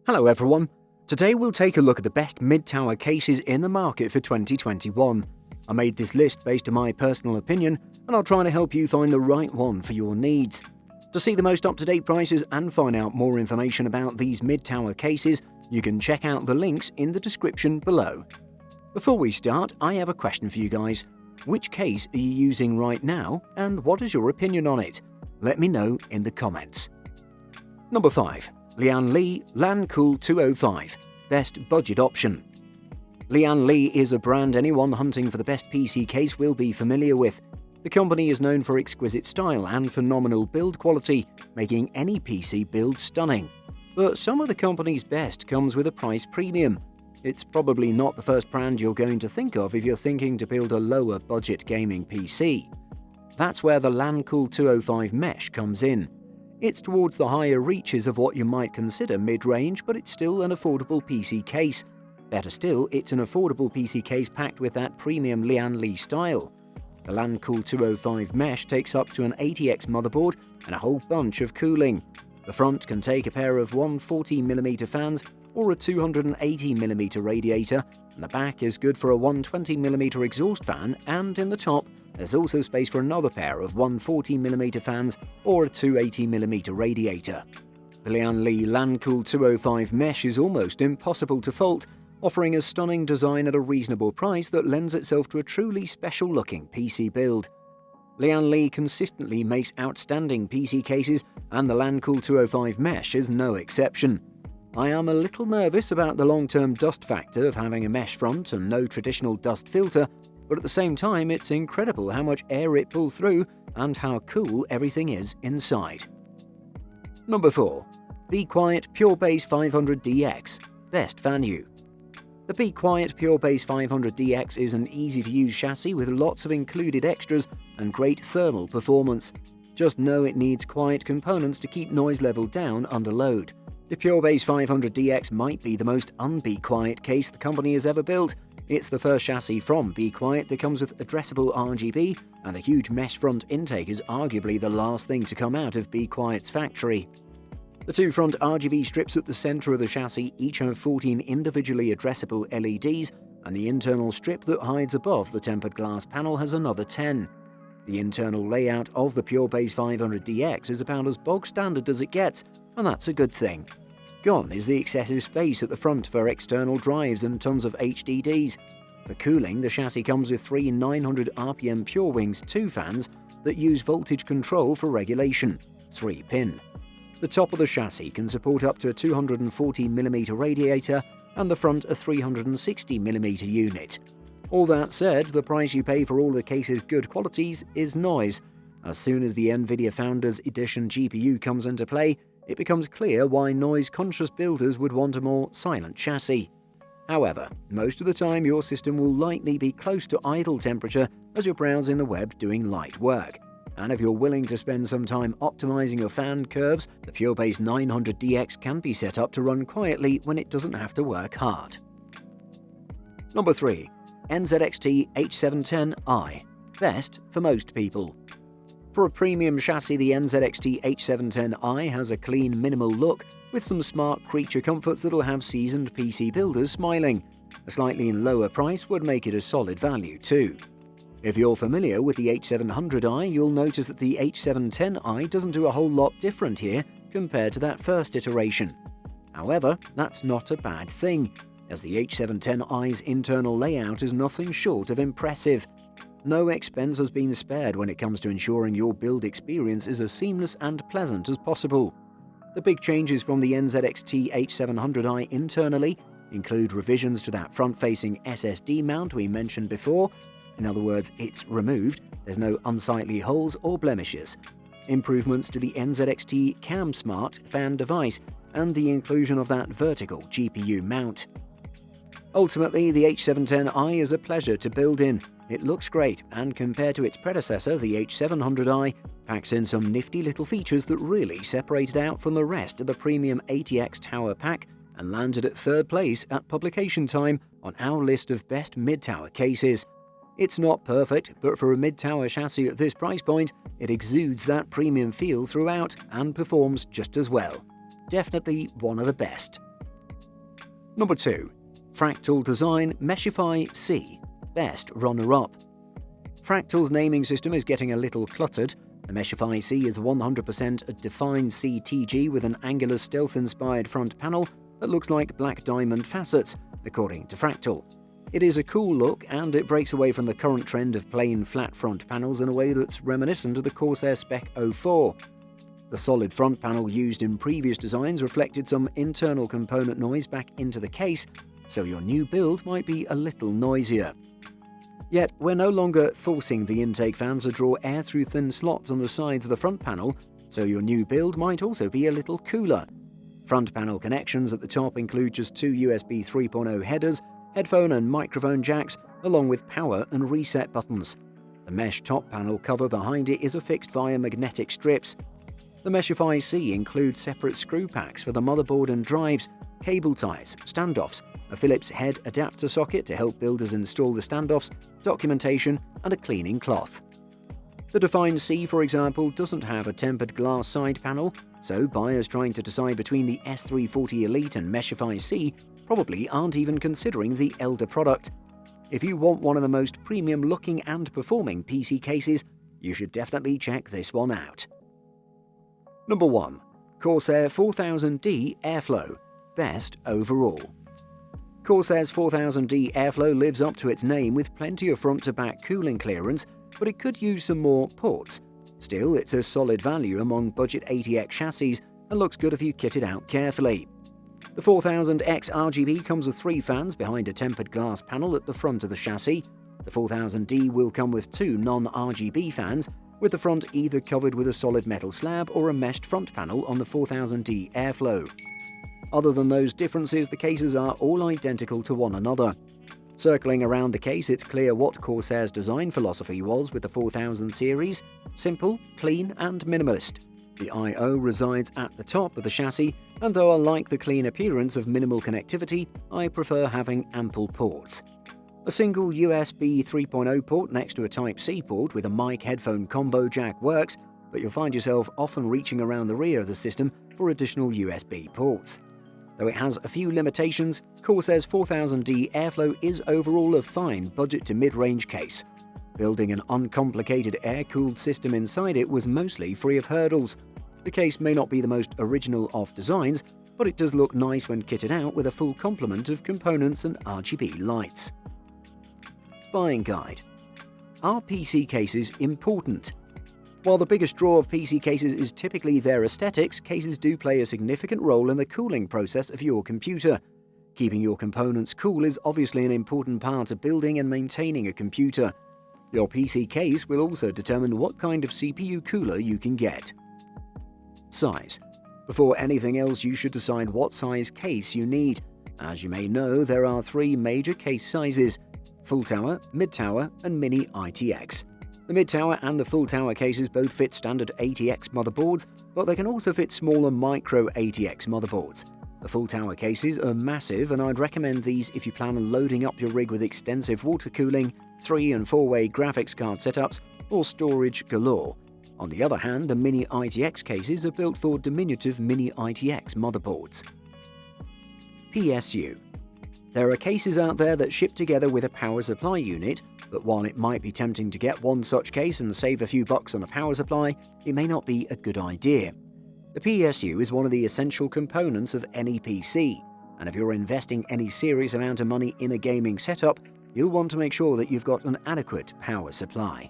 Hello everyone, today we'll take a look at the best mid-tower cases in the market for 2021. I made this list based on my personal opinion, and I'll try to help you find the right one for your needs. To see the most up-to-date prices and find out more information about these mid-tower cases, you can check out the links in the description below. Before we start, I have a question for you guys. Which case are you using right now, and what is your opinion on it? Let me know in the comments. Number 5. Lian LANCOOL 205, best budget option. Lian is a brand anyone hunting for the best PC case will be familiar with. The company is known for exquisite style and phenomenal build quality, making any PC build stunning. But some of the company's best comes with a price premium. It's probably not the first brand you're going to think of if you're thinking to build a lower budget gaming PC. That's where the LANCOOL 205 Mesh comes in. It's towards the higher reaches of what you might consider mid-range, but it's still an affordable PC case. Better still, it's an affordable PC case packed with that premium Lian style. The LANCOOL 205 Mesh takes up to an 80X motherboard and a whole bunch of cooling. The front can take a pair of 140mm fans or a 280mm radiator, and the back is good for a 120mm exhaust fan, and in the top, there's also space for another pair of 140mm fans or a 280mm radiator. The Lian LANCOOL 205 Mesh is almost impossible to fault, offering a stunning design at a reasonable price that lends itself to a truly special-looking PC build. Lian consistently makes outstanding PC cases, and the LANCOOL 205 Mesh is no exception. I am a little nervous about the long-term dust factor of having a mesh front and no traditional dust filter, but at the same time it's incredible how much air it pulls through and how cool everything is inside. Number 4. Be Quiet PureBase 500DX, best value. The Be Quiet PureBase 500DX is an easy-to-use chassis with lots of included extras and great thermal performance. Just know it needs quiet components to keep noise level down under load. The PureBase 500DX might be the most un-Be Quiet case the company has ever built. It's the first chassis from Be Quiet that comes with addressable RGB, and the huge mesh front intake is arguably the last thing to come out of Be Quiet's factory. The two front RGB strips at the center of the chassis each have 14 individually addressable LEDs, and the internal strip that hides above the tempered glass panel has another 10. The internal layout of the PureBase 500DX is about as bog standard as it gets, and that's a good thing. Gone is the excessive space at the front for external drives and tons of HDDs. For cooling, the chassis comes with three 900 RPM PureWings 2 fans that use voltage control for regulation, 3-pin. The top of the chassis can support up to a 240mm radiator and the front a 360mm unit. All that said, the price you pay for all the case's good qualities is noise. As soon as the NVIDIA Founders Edition GPU comes into play, it becomes clear why noise-conscious builders would want a more silent chassis. However, most of the time your system will likely be close to idle temperature as you're browsing the web doing light work. And if you're willing to spend some time optimizing your fan curves, the PureBase 900DX can be set up to run quietly when it doesn't have to work hard. Number 3. NZXT H710i, best for most people. For a premium chassis, the NZXT H710i has a clean, minimal look with some smart creature comforts that'll have seasoned PC builders smiling. A slightly lower price would make it a solid value too. If you're familiar with the H700i, you'll notice that the H710i doesn't do a whole lot different here compared to that first iteration. However, that's not a bad thing, as the H710i's internal layout is nothing short of impressive. No expense has been spared when it comes to ensuring your build experience is as seamless and pleasant as possible. The big changes from the NZXT H700i internally include revisions to that front-facing SSD mount we mentioned before. In other words, it's removed, there's no unsightly holes or blemishes. Improvements to the NZXT CamSmart fan device, and the inclusion of that vertical GPU mount. Ultimately, the H710i is a pleasure to build in. It looks great, and compared to its predecessor, the H700i packs in some nifty little features that really separate it out from the rest of the premium ATX tower pack and landed at third place at publication time on our list of best mid-tower cases. It's not perfect, but for a mid-tower chassis at this price point, it exudes that premium feel throughout and performs just as well. Definitely one of the best. Number 2. Fractal Design Meshify C, best runner-up. Fractal's naming system is getting a little cluttered. The Meshify C is 100% a defined CTG with an angular stealth-inspired front panel that looks like black diamond facets, according to Fractal. It is a cool look, and it breaks away from the current trend of plain flat front panels in a way that's reminiscent of the Corsair Spec 04. The solid front panel used in previous designs reflected some internal component noise back into the case, so your new build might be a little noisier. Yet, we're no longer forcing the intake fans to draw air through thin slots on the sides of the front panel, so your new build might also be a little cooler. Front panel connections at the top include just 2 USB 3.0 headers, headphone and microphone jacks, along with power and reset buttons. The mesh top panel cover behind it is affixed via magnetic strips. The Meshify C includes separate screw packs for the motherboard and drives, cable ties, standoffs, a Phillips head adapter socket to help builders install the standoffs, documentation, and a cleaning cloth. The Define C, for example, doesn't have a tempered glass side panel, so buyers trying to decide between the S340 Elite and Meshify C probably aren't even considering the elder product. If you want one of the most premium looking and performing PC cases, you should definitely check this one out. Number 1. Corsair 4000D Airflow, best overall. Corsair's 4000D Airflow lives up to its name with plenty of front-to-back cooling clearance, but it could use some more ports. Still, it's a solid value among budget ATX chassis and looks good if you kit it out carefully. The 4000X RGB comes with 3 fans behind a tempered glass panel at the front of the chassis. The 4000D will come with 2 non-RGB fans, with the front either covered with a solid metal slab or a meshed front panel on the 4000D Airflow. Other than those differences, the cases are all identical to one another. Circling around the case, it's clear what Corsair's design philosophy was with the 4000 series: simple, clean, and minimalist. The I/O resides at the top of the chassis, and though I like the clean appearance of minimal connectivity, I prefer having ample ports. A single USB 3.0 port next to a Type-C port with a mic headphone combo jack works, but you'll find yourself often reaching around the rear of the system for additional USB ports. Though it has a few limitations, Corsair's 4000D Airflow is overall a fine budget to mid-range case. Building an uncomplicated air-cooled system inside it was mostly free of hurdles. The case may not be the most original of designs, but it does look nice when kitted out with a full complement of components and RGB lights. Buying guide. Are PC cases important? While the biggest draw of PC cases is typically their aesthetics, cases do play a significant role in the cooling process of your computer. Keeping your components cool is obviously an important part of building and maintaining a computer. Your PC case will also determine what kind of CPU cooler you can get. Size. Before anything else, you should decide what size case you need. As you may know, there are 3 major case sizes: full tower, mid tower, and mini ITX. The mid-tower and the full-tower cases both fit standard ATX motherboards, but they can also fit smaller micro ATX motherboards. The full-tower cases are massive, and I'd recommend these if you plan on loading up your rig with extensive water cooling, 3- and 4-way graphics card setups, or storage galore. On the other hand, the mini ITX cases are built for diminutive mini ITX motherboards. PSU. There are cases out there that ship together with a power supply unit, but while it might be tempting to get one such case and save a few bucks on a power supply, it may not be a good idea. The PSU is one of the essential components of any PC, and if you're investing any serious amount of money in a gaming setup, you'll want to make sure that you've got an adequate power supply.